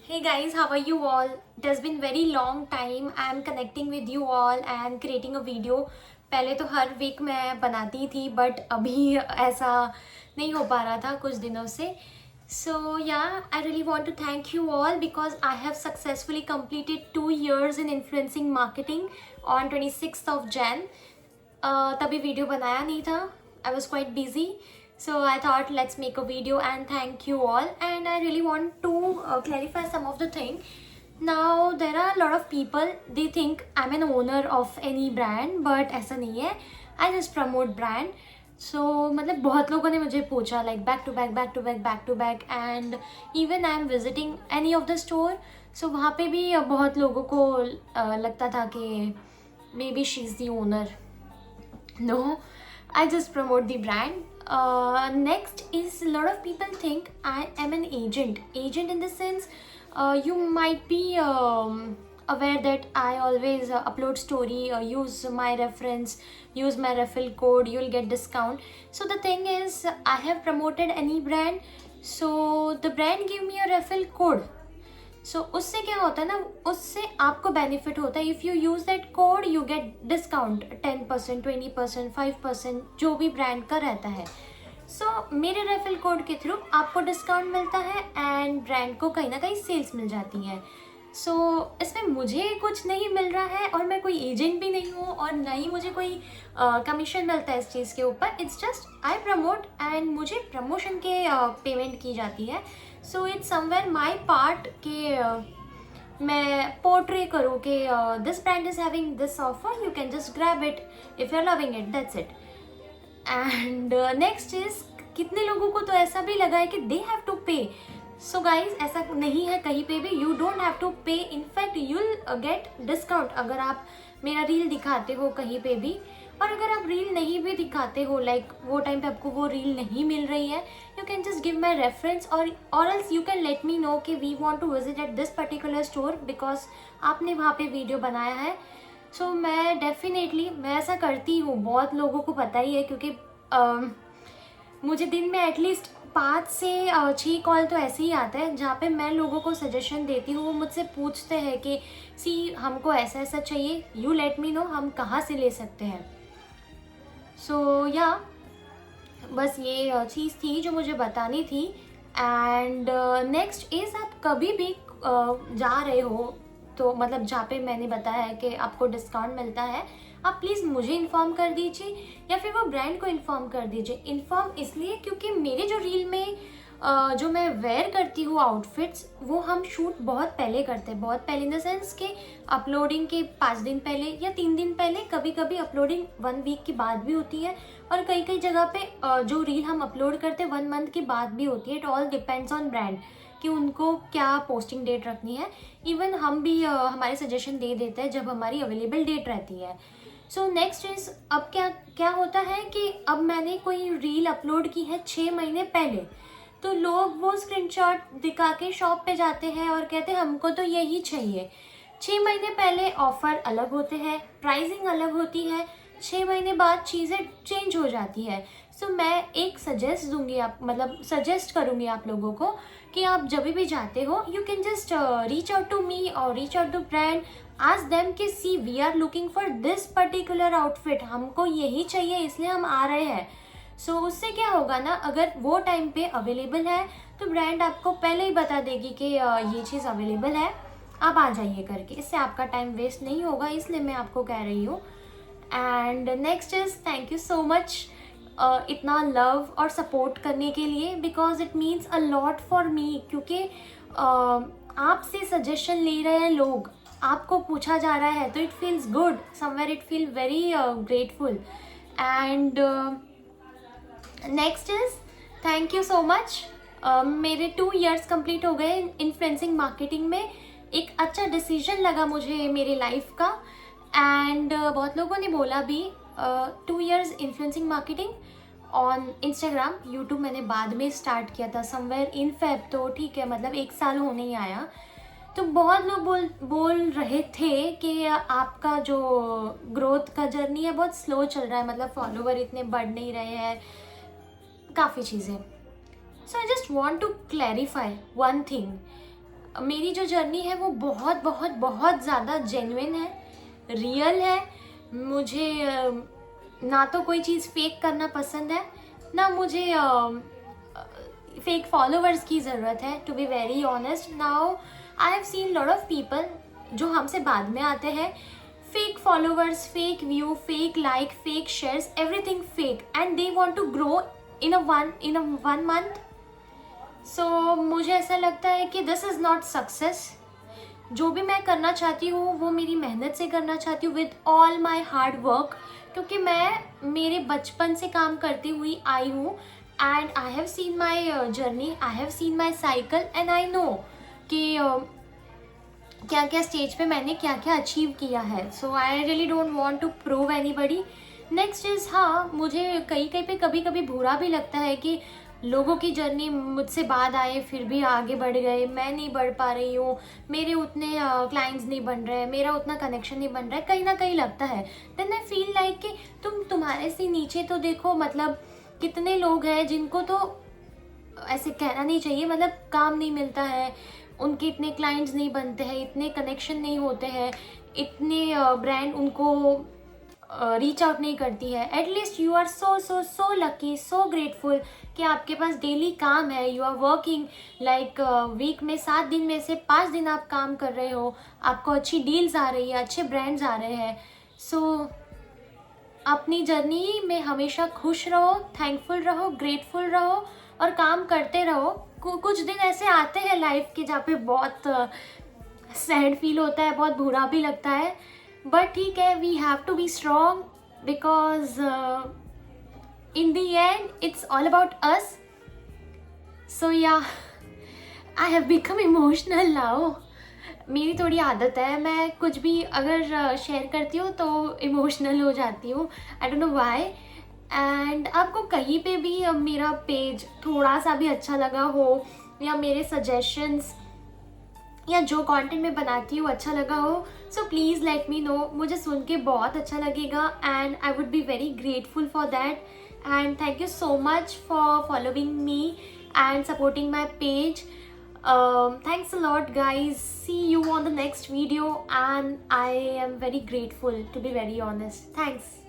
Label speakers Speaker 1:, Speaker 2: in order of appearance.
Speaker 1: Hey guys, how are you all? It has been very long time. I am connecting with you all and creating a video. पहले तो हर week मैं बनाती थी but अभी ऐसा नहीं हो पा रहा था कुछ दिनों से. So yeah, I really want to thank you all because I have successfully completed 2 years in influencing marketing on 26th of Jan. तभी वीडियो बनाया नहीं था. I was quite busy. So I thought let's make a video and thank you all, and I really want to clarify some of the thing. Now there are a lot of people, they think I'm an owner of any brand, but ऐसा नहीं है. I just promote brand. So मतलब बहुत लोगों ने मुझे पूछा like back to back and even I am visiting any of the store. So वहाँ पे भी बहुत लोगों को लगता था कि maybe she's the owner. No, I just promote the brand. Next is a lot of people think I am an agent. Agent in the sense, you might be aware that I always upload story, use my reference, use my referral code, you'll get discount. So the thing is, I have promoted any brand, so the brand give me a referral code. सो उससे क्या होता है ना, उससे आपको benefit होता है. If you use that code you get discount 10%, 20%, 5%, जो भी ब्रांड का रहता है. सो मेरे रेफरल कोड के थ्रू आपको डिस्काउंट मिलता है एंड ब्रांड को कहीं ना कहीं सेल्स मिल जाती है. सो इसमें मुझे कुछ नहीं मिल रहा है और मैं कोई एजेंट भी नहीं हूँ और ना ही मुझे कोई कमीशन मिलता है इस चीज़ के ऊपर. It's just I promote and मुझे प्रमोशन के पेमेंट की जाती है. So it's somewhere my part के मैं पोर्ट्रे करूँ कि this brand is having this offer, you can just grab it if you are loving it, that's it. And next is, कितने लोगों को तो ऐसा भी लगा है कि दे हैव टू पे. सो गाइज ऐसा नहीं है कहीं पे भी. यू डोंट हैव टू पे, इनफैक्ट यूल गेट डिस्काउंट अगर आप मेरा रील दिखाते हो कहीं पे भी. और अगर आप रील नहीं भी दिखाते हो, लाइक वो टाइम पे आपको वो रील नहीं मिल रही है, you can just give my reference और else you can let me know कि we want to visit at this particular store because आपने वहाँ पे वीडियो बनाया है. सो मैं डेफिनेटली मैं ऐसा करती हूँ, बहुत लोगों को पता ही है क्योंकि मुझे दिन में एटलीस्ट 5 से 6 कॉल तो ऐसे ही आता है जहाँ पे मैं लोगों को सजेशन देती हूँ. वो मुझसे पूछते हैं कि सी हमको ऐसा ऐसा चाहिए, यू लेट मी नो हम कहाँ से ले सकते हैं. सो या बस ये चीज़ थी जो मुझे बतानी थी. एंड नेक्स्ट इज़, आप कभी भी जा रहे हो तो मतलब जहाँ पे मैंने बताया है कि आपको डिस्काउंट मिलता है, आप प्लीज़ मुझे इन्फॉर्म कर दीजिए या फिर वो ब्रांड को इन्फॉर्म कर दीजिए. इन्फॉर्म इसलिए क्योंकि मेरे जो रील में जो मैं वेयर करती हूँ आउटफिट्स, वो हम शूट बहुत पहले करते हैं. बहुत पहले इन द सेंस कि अपलोडिंग के 5 दिन पहले या 3 दिन पहले, कभी कभी अपलोडिंग 1 वीक के बाद भी होती है और कई कई जगह पे जो रील हम अपलोड करते हैं 1 मंथ के बाद भी होती है. It all depends on brand कि उनको क्या पोस्टिंग डेट रखनी है. इवन हम भी हमारे सजेशन दे देते हैं जब हमारी अवेलेबल डेट रहती है. सो नेक्स्ट इज, अब क्या क्या होता है कि अब मैंने कोई रील अपलोड की है 6 महीने पहले, तो लोग वो स्क्रीनशॉट दिखा के शॉप पे जाते हैं और कहते हैं हमको तो यही चाहिए. 6 महीने पहले ऑफ़र अलग होते हैं, प्राइसिंग अलग होती है, 6 महीने बाद चीज़ें चेंज हो जाती है. सो मैं एक सजेस्ट दूंगी, आप मतलब सजेस्ट करूँगी आप लोगों को कि आप जब भी जाते हो you can just reach out to me और reach out to brand, ask them कि see we are looking for this particular outfit, हमको यही चाहिए इसलिए हम आ रहे हैं. सो उससे क्या होगा ना, अगर वो टाइम पे अवेलेबल है तो ब्रांड आपको पहले ही बता देगी कि ये चीज़ अवेलेबल है, आप आ जाइए करके. इससे आपका टाइम वेस्ट नहीं होगा, इसलिए मैं आपको कह रही हूँ. And next is, thank you so much इतना लव और सपोर्ट करने के लिए because it means a lot for me. क्योंकि आपसे सजेशन ले रहे हैं लोग, आपको पूछा जा रहा है तो it feels good, somewhere it feel very grateful. And next is, thank you so much. मेरे 2 years कंप्लीट हो गए इन्फ्लुएंसिंग मार्केटिंग में. एक अच्छा डिसीजन लगा मुझे मेरे लाइफ का. एंड बहुत लोगों ने बोला भी 2 years influencing marketing on Instagram. YouTube मैंने बाद में स्टार्ट किया था समवेयर इन फेब, तो ठीक है मतलब 1 साल होने ही आया. तो बहुत लोग बोल रहे थे कि आपका जो ग्रोथ का जर्नी है बहुत स्लो चल रहा है, मतलब फॉलोवर इतने बढ़ नहीं रहे हैं, काफ़ी चीज़ें. So I just want to clarify one thing. मेरी जो जर्नी है वो बहुत बहुत बहुत ज़्यादा जेन्युइन है, रियल है। मुझे ना तो कोई चीज़ फेक करना पसंद है, ना मुझे फेक फॉलोवर्स की ज़रूरत है। To be very honest, now I have seen lot of people जो हमसे बाद में आते हैं, fake followers, fake view, fake like, fake shares, everything fake, and they want to grow in a one month. So मुझे ऐसा लगता है कि दिस इज़ नॉट सक्सेस। जो भी मैं करना चाहती हूँ वो मेरी मेहनत से करना चाहती हूँ, with all my hard work, क्योंकि मैं मेरे बचपन से काम करती हुई आई हूँ। And I have seen my journey, I have seen my cycle, and I know कि क्या क्या स्टेज पे मैंने क्या क्या अचीव किया है। So I really don't want to prove anybody. Next is, हाँ, मुझे कहीं कहीं पे कभी कभी बुरा भी लगता है कि लोगों की जर्नी मुझसे बाद आए फिर भी आगे बढ़ गए, मैं नहीं बढ़ पा रही हूँ, मेरे उतने क्लाइंट्स नहीं बन रहे, मेरा उतना कनेक्शन नहीं बन रहा है, कहीं ना कहीं लगता है। देन आई फील लाइक कि तुम्हारे से नीचे तो देखो, मतलब कितने लोग हैं जिनको तो ऐसे कहना नहीं चाहिए, मतलब काम नहीं मिलता है, उनके इतने क्लाइंट्स नहीं बनते हैं, इतने कनेक्शन नहीं होते हैं, इतने ब्रांड उनको रीच आउट नहीं करती है। At least you are so so so lucky, so grateful कि आपके पास डेली काम है, you are working like week में 7 दिन में से 5 दिन आप काम कर रहे हो, आपको अच्छी डील्स आ रही है, अच्छे ब्रांड्स आ रहे हैं। सो अपनी जर्नी में हमेशा खुश रहो, थैंकफुल रहो, ग्रेटफुल रहो और काम करते रहो। कुछ दिन ऐसे आते हैं लाइफ के जहाँ पे बहुत सैड फील होता है, बहुत बुरा भी लगता है, बट ठीक है, we have to be strong because in the end it's all about us. So yeah, I have become emotional now. मेरी थोड़ी आदत है, मैं कुछ भी अगर शेयर करती हूँ तो इमोशनल हो जाती हूँ, I don't know why. And आपको कहीं पे भी मेरा पेज थोड़ा सा भी अच्छा लगा हो, या मेरे सजेशंस या जो कंटेंट मैं बनाती हूँ अच्छा लगा हो, so please let me no. मुझे सुन के बहुत अच्छा लगेगा and I would be very grateful for that. And thank you so much for following me and supporting my page. Thanks a lot guys, see you on the next video and I am very grateful, to be very honest. Thanks.